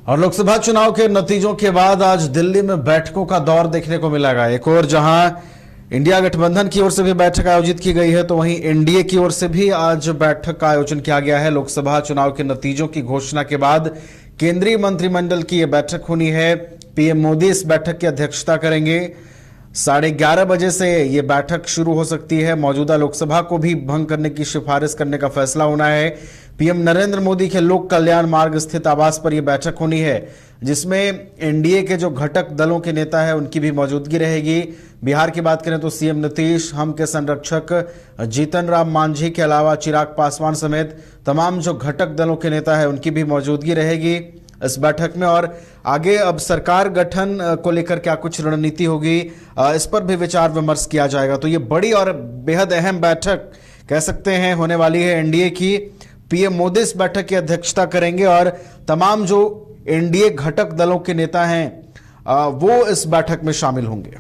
और लोकसभा चुनाव के नतीजों के बाद आज दिल्ली में बैठकों का दौर देखने को मिलेगा। एक और जहां इंडिया गठबंधन की ओर से भी बैठक आयोजित की गई है, तो वहीं एनडीए की ओर से भी आज बैठक का आयोजन किया गया है। लोकसभा चुनाव के नतीजों की घोषणा के बाद केंद्रीय मंत्रिमंडल की यह बैठक होनी है। पीएम मोदी इस बैठक की अध्यक्षता करेंगे। 11:30 बजे से ये बैठक शुरू हो सकती है। मौजूदा लोकसभा को भी भंग करने की सिफारिश करने का फैसला होना है। पीएम नरेंद्र मोदी के लोक कल्याण मार्ग स्थित आवास पर यह बैठक होनी है, जिसमें एनडीए के जो घटक दलों के नेता है उनकी भी मौजूदगी रहेगी। बिहार की बात करें तो सीएम नीतीश, हम के संरक्षक जीतन राम मांझी के अलावा चिराग पासवान समेत तमाम जो घटक दलों के नेता है उनकी भी मौजूदगी रहेगी इस बैठक में। और आगे अब सरकार गठन को लेकर क्या कुछ रणनीति होगी, इस पर भी विचार विमर्श किया जाएगा। तो ये बड़ी और बेहद अहम बैठक कह सकते हैं होने वाली है एनडीए की। पीएम मोदी इस बैठक की अध्यक्षता करेंगे और तमाम जो एनडीए घटक दलों के नेता हैं वो इस बैठक में शामिल होंगे।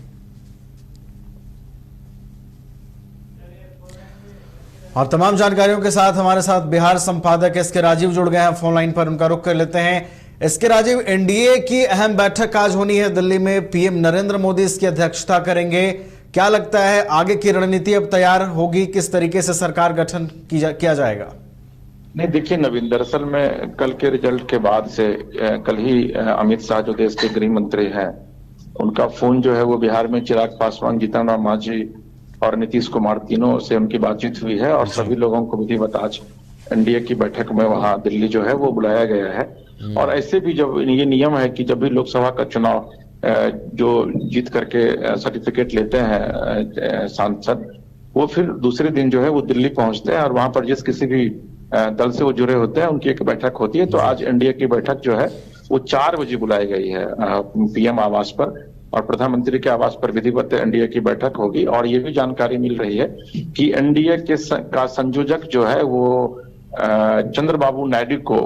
और तमाम जानकारियों के साथ हमारे साथ बिहार संपादक एसके राजीव जुड़ गए हैं फोन लाइन पर। उनका रुख कर लेते हैं। एसके राजीव, एनडीए की अहम बैठक आज होनी है दिल्ली में, पीएम नरेंद्र मोदी इसकी अध्यक्षता करेंगे। क्या लगता है आगे की रणनीति अब तैयार होगी, किस तरीके से सरकार गठन किया जाएगा? नहीं, देखिए नवीन, दरअसल में कल के रिजल्ट के बाद से कल ही अमित शाह जो देश के गृह मंत्री हैं, उनका फोन जो है वो बिहार में चिराग पासवान, जीतन राम मांझी और नीतीश कुमार तीनों से उनकी बातचीत हुई है। और सभी लोगों को विधिवत आज एनडीए की बैठक में वहां दिल्ली जो है वो बुलाया गया है। और ऐसे भी जब ये नियम है कि जब भी लोकसभा का चुनाव जो जीत करके सर्टिफिकेट लेते हैं सांसद, वो फिर दूसरे दिन जो है वो दिल्ली पहुंचते हैं और वहां पर जिस किसी भी दल से वो जुड़े होते हैं उनकी एक बैठक होती है। तो आज एनडीए की बैठक जो है वो 4 बजे बुलाई गई है पीएम आवास पर, और प्रधानमंत्री के आवास पर विधिवत एनडीए की बैठक होगी। और ये भी जानकारी मिल रही है कि एनडीए का संयोजक जो है वो चंद्रबाबू नायडू को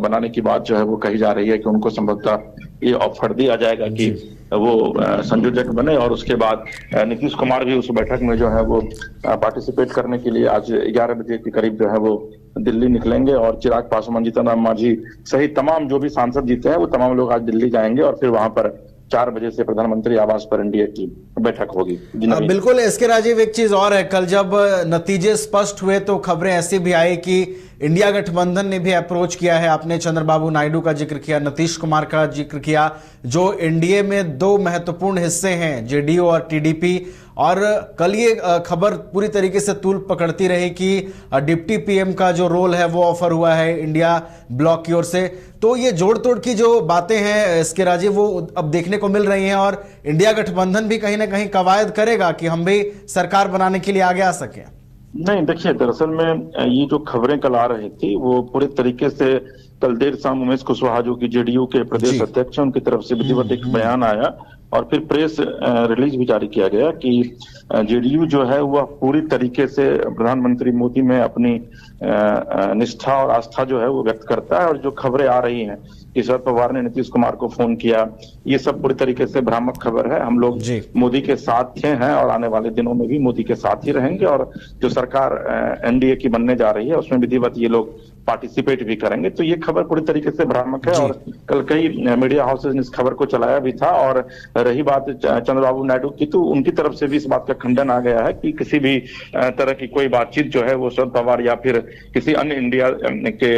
बनाने की बात जो है वो कही जा रही है कि उनको संभवतः ये ऑफर दिया जाएगा कि वो संयोजक बने। और उसके बाद नीतीश कुमार भी उस बैठक में जो है वो पार्टिसिपेट करने के लिए आज 11 बजे के करीब जो है वो दिल्ली निकलेंगे। और चिराग पासवान, जीतन राम मांझी सहित तमाम जो भी सांसद जीते हैं वो तमाम लोग आज दिल्ली जाएंगे और फिर वहां पर 4 बजे से प्रधानमंत्री आवास पर एनडीए की बैठक होगी। बिल्कुल एसके राजीव, एक चीज और है, कल जब नतीजे स्पष्ट हुए तो खबरें ऐसी भी आई कि इंडिया गठबंधन ने भी अप्रोच किया है। आपने चंद्रबाबू नायडू का जिक्र किया, नीतीश कुमार का जिक्र किया, जो एनडीए में 2 महत्वपूर्ण हिस्से हैं, जेडीयू और टीडीपी। और कल ये खबर पूरी तरीके से तूल पकड़ती रही कि डिप्टी पीएम का जो रोल है वो ऑफर हुआ है इंडिया ब्लॉक की ओर से। तो ये जोड़ तोड़ की जो बातें हैं इसके राजीव, वो अब देखने को मिल रही हैं और इंडिया गठबंधन भी कहीं ना कहीं कवायद करेगा कि हम भी सरकार बनाने के लिए आगे आ सके। नहीं, देखिए दरअसल में ये जो खबरें कल आ रही थी वो पूरे तरीके से कल देर शाम उमेश कुशवाहा जो कि जेडीयू के प्रदेश अध्यक्ष हैं, उनकी तरफ से विधिवत एक बयान आया और फिर प्रेस रिलीज भी जारी किया गया कि जेडीयू जो है वह पूरी तरीके से प्रधानमंत्री मोदी में अपनी निष्ठा और आस्था जो है वो व्यक्त करता है। और जो खबरें आ रही हैं कि शरद पवार ने नीतीश कुमार को फोन किया, ये सब पूरी तरीके से भ्रामक खबर है। हम लोग मोदी के साथ थे हैं और आने वाले दिनों में भी मोदी के साथ ही रहेंगे। और जो सरकार एनडीए की बनने जा रही है उसमें विधिवत ये लोग पार्टिसिपेट भी करेंगे। तो ये खबर पूरी तरीके से भ्रामक है और कल कई मीडिया हाउसेज ने इस खबर को चलाया भी था। और रही बात चंद्रबाबू नायडू की, तो उनकी तरफ से भी इस बात का खंडन आ गया है कि किसी भी तरह की कोई बातचीत जो है वो शरद पवार या फिर किसी अन्य इंडिया के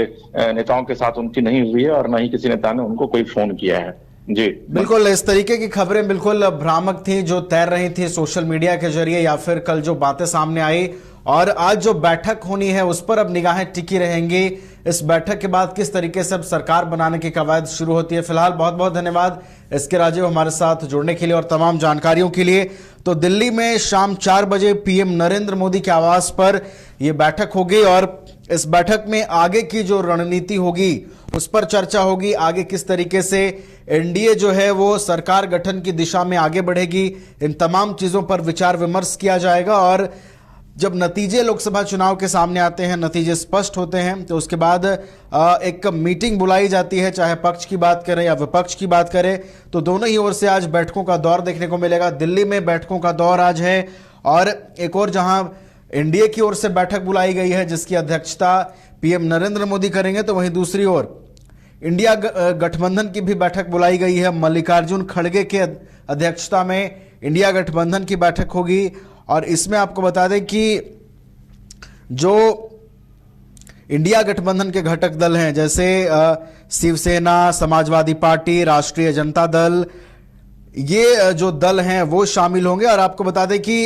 नेताओं के साथ उनकी नहीं हुई है और न ही किसी नेता ने उनको कोई फोन किया है। जी बिल्कुल, इस तरीके की खबरें बिल्कुल भ्रामक थी जो तैर रही थी सोशल मीडिया के जरिए या फिर कल जो बातें सामने आई। और आज जो बैठक होनी है उस पर अब निगाहें टिकी रहेंगी। इस बैठक के बाद किस तरीके से अब सरकार बनाने की कवायद शुरू होती है। फिलहाल बहुत बहुत धन्यवाद एसके राजीव हमारे साथ जुड़ने के लिए और तमाम जानकारियों के लिए। तो दिल्ली में शाम 4 बजे पीएम नरेंद्र मोदी के आवास पर यह बैठक होगी और इस बैठक में आगे की जो रणनीति होगी उस पर चर्चा होगी। आगे किस तरीके से एनडीए जो है वो सरकार गठन की दिशा में आगे बढ़ेगी, इन तमाम चीजों पर विचार विमर्श किया जाएगा। और जब नतीजे लोकसभा चुनाव के सामने आते हैं, नतीजे स्पष्ट होते हैं, तो उसके बाद एक मीटिंग बुलाई जाती है, चाहे पक्ष की बात करें या विपक्ष की बात करें। तो दोनों ही ओर से आज बैठकों का दौर देखने को मिलेगा। दिल्ली में बैठकों का दौर आज है और एक और जहां एनडीए की ओर से बैठक बुलाई गई है जिसकी अध्यक्षता पीएम नरेंद्र मोदी करेंगे, तो वहीं दूसरी ओर इंडिया गठबंधन की भी बैठक बुलाई गई है। मल्लिकार्जुन खड़गे के अध्यक्षता में इंडिया गठबंधन की बैठक होगी और इसमें आपको बता दें कि जो इंडिया गठबंधन के घटक दल हैं जैसे शिवसेना, समाजवादी पार्टी, राष्ट्रीय जनता दल, ये जो दल हैं वो शामिल होंगे। और आपको बता दें कि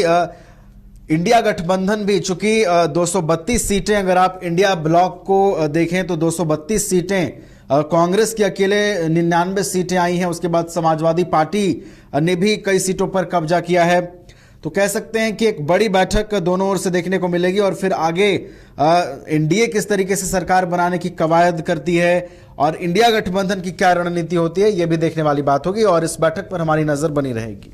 इंडिया गठबंधन भी, चूंकि 232 सीटें, अगर आप इंडिया ब्लॉक को देखें तो 232 सीटें कांग्रेस की अकेले 99 सीटें आई हैं। उसके बाद समाजवादी पार्टी ने भी कई सीटों पर कब्जा किया है। तो कह सकते हैं कि एक बड़ी बैठक दोनों ओर से देखने को मिलेगी और फिर आगे एनडीए किस तरीके से सरकार बनाने की कवायद करती है और इंडिया गठबंधन की क्या रणनीति होती है, यह भी देखने वाली बात होगी और इस बैठक पर हमारी नजर बनी रहेगी।